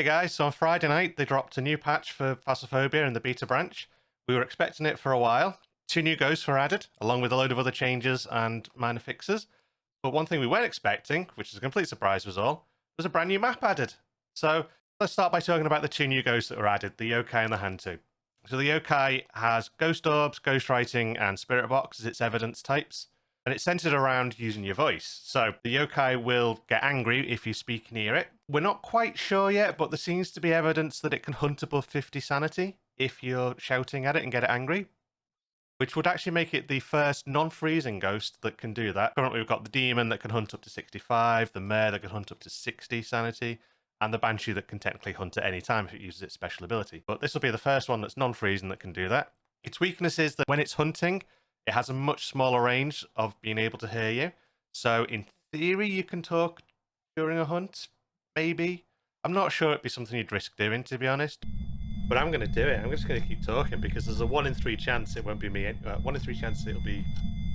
Hey guys, so on Friday night they dropped a new patch for Phasmophobia in the beta branch. We were expecting it for a while. 2 new ghosts were added, along with a load of other changes and minor fixes. But one thing we weren't expecting, which is a complete surprise was all, was a brand new map added. So let's start by talking about the 2 new ghosts that were added, the Yokai and the Hantu. So the Yokai has Ghost Orbs, Ghostwriting, and Spirit Box as its evidence types, and it's centered around using your voice. So the Yokai will get angry if you speak near it. We're not quite sure yet, but there seems to be evidence that it can hunt above 50 sanity if you're shouting at it and get it angry, which would actually make it the first non-freezing ghost that can do that. Currently we've got the Demon that can hunt up to 65, the Mare that can hunt up to 60 sanity, and the Banshee that can technically hunt at any time if it uses its special ability. But this will be the first one that's non-freezing that can do that. Its weakness is that when it's hunting, it has a much smaller range of being able to hear you. So in theory, you can talk during a hunt, maybe. I'm not sure it'd be something you'd risk doing, to be honest. But I'm going to do it. I'm just going to keep talking because there's a 1 in 3 chance it won't be me. 1 in 3 chance it'll be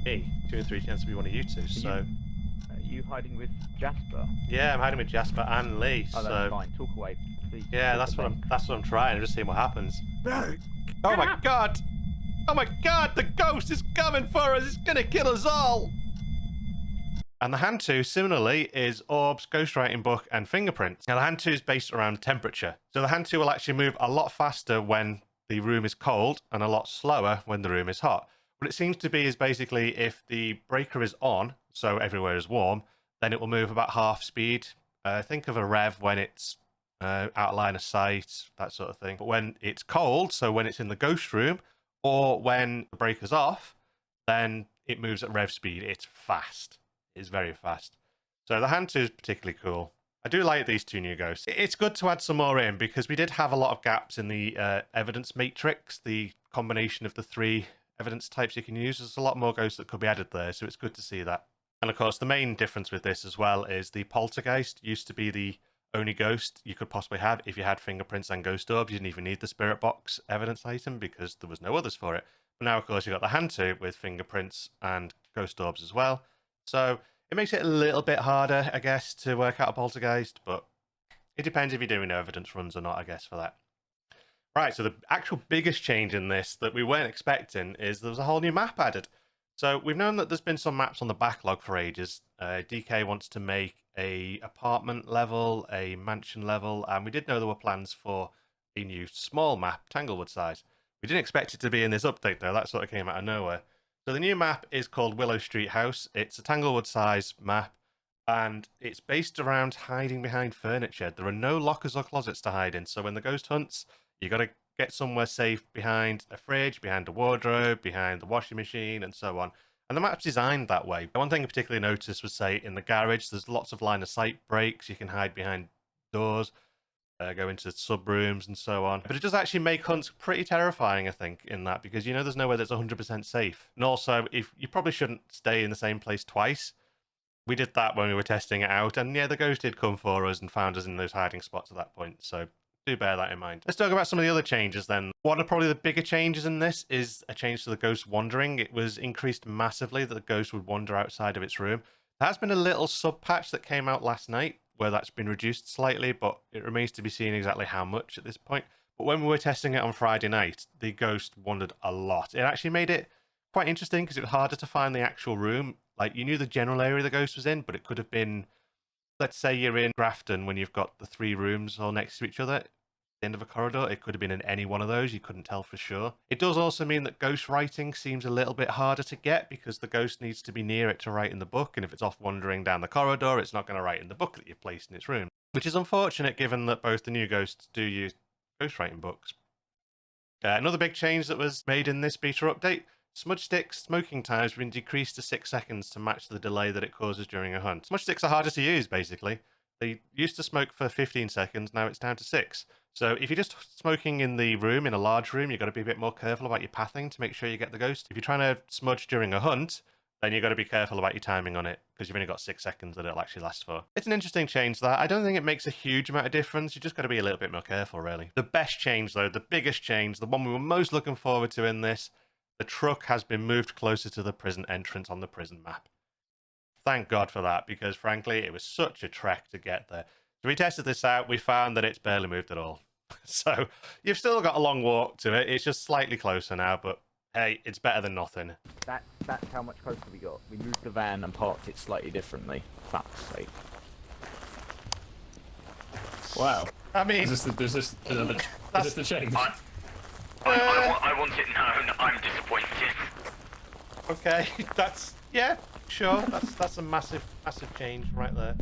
me. 2 in 3 chance it'll be one of you two. So. Are you hiding with Jasper? Yeah, I'm hiding with Jasper and Lee. Oh, that's fine. Talk away, please. Yeah, that's what I'm trying. I'm just seeing what happens. Oh my god! Oh my god! The ghost is coming for us! It's gonna kill us all! And the Hantu, similarly, is Orbs, Ghostwriting Book, and Fingerprints. Now, the Hantu is based around temperature. So the Hantu will actually move a lot faster when the room is cold and a lot slower when the room is hot. What it seems to be is basically if the breaker is on, so everywhere is warm, then it will move about half speed. Think of a rev when it's out of line of sight, that sort of thing. But when it's cold, so when it's in the ghost room, or when the breaker's off, then it moves at rev speed. It's fast. It's very fast. So the Hantu is particularly cool. I do like these 2 new ghosts. It's good to add some more in because we did have a lot of gaps in the evidence matrix, the combination of the 3 evidence types you can use. There's a lot more ghosts that could be added there, so it's good to see that. And of course, the main difference with this as well is the Poltergeist used to be the only ghost you could possibly have if you had Fingerprints and Ghost Orbs. You didn't even need the Spirit Box evidence item because there was no others for it. But now, of course, you've got the Hantu with Fingerprints and Ghost Orbs as well. So it makes it a little bit harder, I guess, to work out a Poltergeist, but it depends if you're doing evidence runs or not, I guess, for that. Right, so the actual biggest change in this that we weren't expecting is there was a whole new map added. So we've known that there's been some maps on the backlog for ages. DK wants to make a apartment level, a mansion level, and we did know there were plans for a new small map, Tanglewood size. We didn't expect it to be in this update, though. That sort of came out of nowhere. So the new map is called Willow Street House. It's a Tanglewood size map, and it's based around hiding behind furniture. There are no lockers or closets to hide in, so when the ghost hunts, you got to get somewhere safe behind a fridge, behind a wardrobe, behind the washing machine, and so on. And the map's designed that way. One thing I particularly noticed was, say, in the garage, there's lots of line of sight breaks. You can hide behind doors, go into sub rooms, and so on. But it does actually make hunts pretty terrifying, I think, in that, because you know there's nowhere that's 100% safe. And also, if you probably shouldn't stay in the same place twice. We did that when we were testing it out, and yeah, the ghost did come for us and found us in those hiding spots at that point. So do bear that in mind. Let's talk about some of the other changes then. One of probably the bigger changes in this is a change to the ghost wandering. It was increased massively that the ghost would wander outside of its room. There has been a little sub patch that came out last night where that's been reduced slightly, but it remains to be seen exactly how much at this point. But when we were testing it on Friday night, the ghost wandered a lot. It actually made it quite interesting because it was harder to find the actual room. Like, you knew the general area the ghost was in, but it could have been, let's say you're in Grafton when you've got the 3 rooms all next to each other. The end of a corridor, it could have been in any one of those. You couldn't tell for sure. It does also mean that ghost writing seems a little bit harder to get because the ghost needs to be near it to write in the book, and if it's off wandering down the corridor, it's not going to write in the book that you've placed in its room, which is unfortunate given that both the new ghosts do use ghostwriting books. Another big change that was made in this beta update: smudge sticks smoking times have been decreased to 6 seconds to match the delay that it causes during a hunt. Smudge sticks are harder to use, basically. They used to smoke for 15 seconds, now it's down to 6. So if you're just smoking in the room, in a large room, you've got to be a bit more careful about your pathing to make sure you get the ghost. If you're trying to smudge during a hunt, then you've got to be careful about your timing on it, because you've only got 6 seconds that it'll actually last for. It's an interesting change, that. I don't think it makes a huge amount of difference. You just got to be a little bit more careful, really. The best change, though, the biggest change, the one we were most looking forward to in this, the truck has been moved closer to the prison entrance on the prison map. Thank God for that, because frankly, it was such a trek to get there. So we tested this out. We found that it's barely moved at all. So you've still got a long walk to it. It's just slightly closer now, but hey, it's better than nothing. That's how much closer we got. We moved the van and parked it slightly differently. Fuck's sake. Wow. I mean, Is this the change? I want it known. I'm disappointed. Okay, yeah, sure. That's a massive change right there.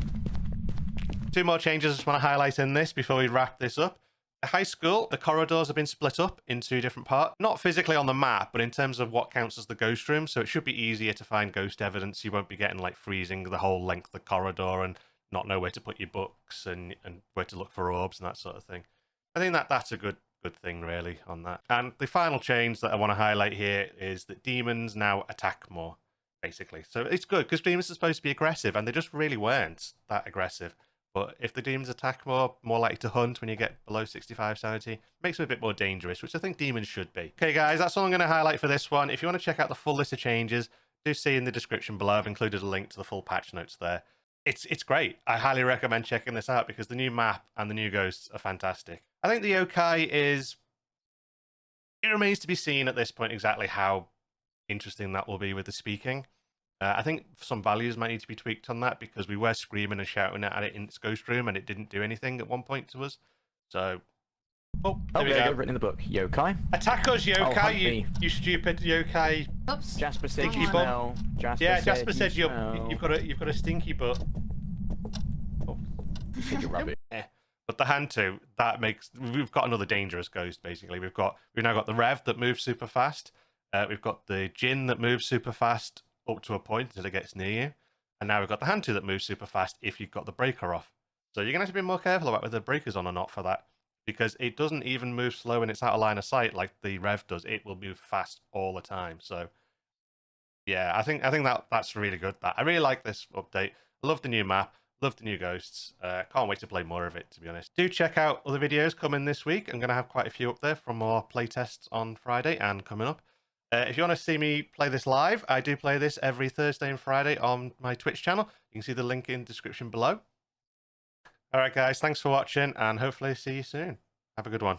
Two more changes I just want to highlight in this before we wrap this up. The high school, the corridors have been split up into different parts. Not physically on the map, but in terms of what counts as the ghost room. So it should be easier to find ghost evidence. You won't be getting like freezing the whole length of the corridor and not know where to put your books and where to look for orbs and that sort of thing. I think that's a good thing really on that. And the final change that I want to highlight here is that demons now attack more, basically. So it's good because demons are supposed to be aggressive and they just really weren't that aggressive. But if the demons attack more likely to hunt when you get below 65 sanity, makes them a bit more dangerous, which I think demons should be. Okay, guys, that's all I'm going to highlight for this one. If you want to check out the full list of changes, do see in the description below. I've included a link to the full patch notes there. It's great. I highly recommend checking this out because the new map and the new ghosts are fantastic. I think the yokai it remains to be seen at this point exactly how interesting that will be with the speaking. I think some values might need to be tweaked on that because we were screaming and shouting at it in its ghost room and it didn't do anything at one point to us. So, there we go. Written in the book. Yokai. Attack us, yokai! You stupid yokai! Oops. Jasper said Stinky you butt. smell. Jasper said you've smell. got a stinky butt. You said you're rubbish. But the Hantu, we've got another dangerous ghost basically. We've now got the Rev that moves super fast. We've got the Jinn that moves super fast up to a point until it gets near you. And now we've got the Hantu that moves super fast if you've got the breaker off. So you're going to have to be more careful about whether the breaker's on or not for that. Because it doesn't even move slow when it's out of line of sight like the Rev does. It will move fast all the time. So yeah, I think that's really good. I really like this update. I love the new map. Love the new ghosts. Can't wait to play more of it, to be honest. Do check out other videos coming this week. I'm going to have quite a few up there from more playtests on Friday and coming up. If you want to see me play this live, I do play this every Thursday and Friday on my Twitch channel. You can see the link in the description below. All right, guys, thanks for watching, and hopefully see you soon. Have a good one.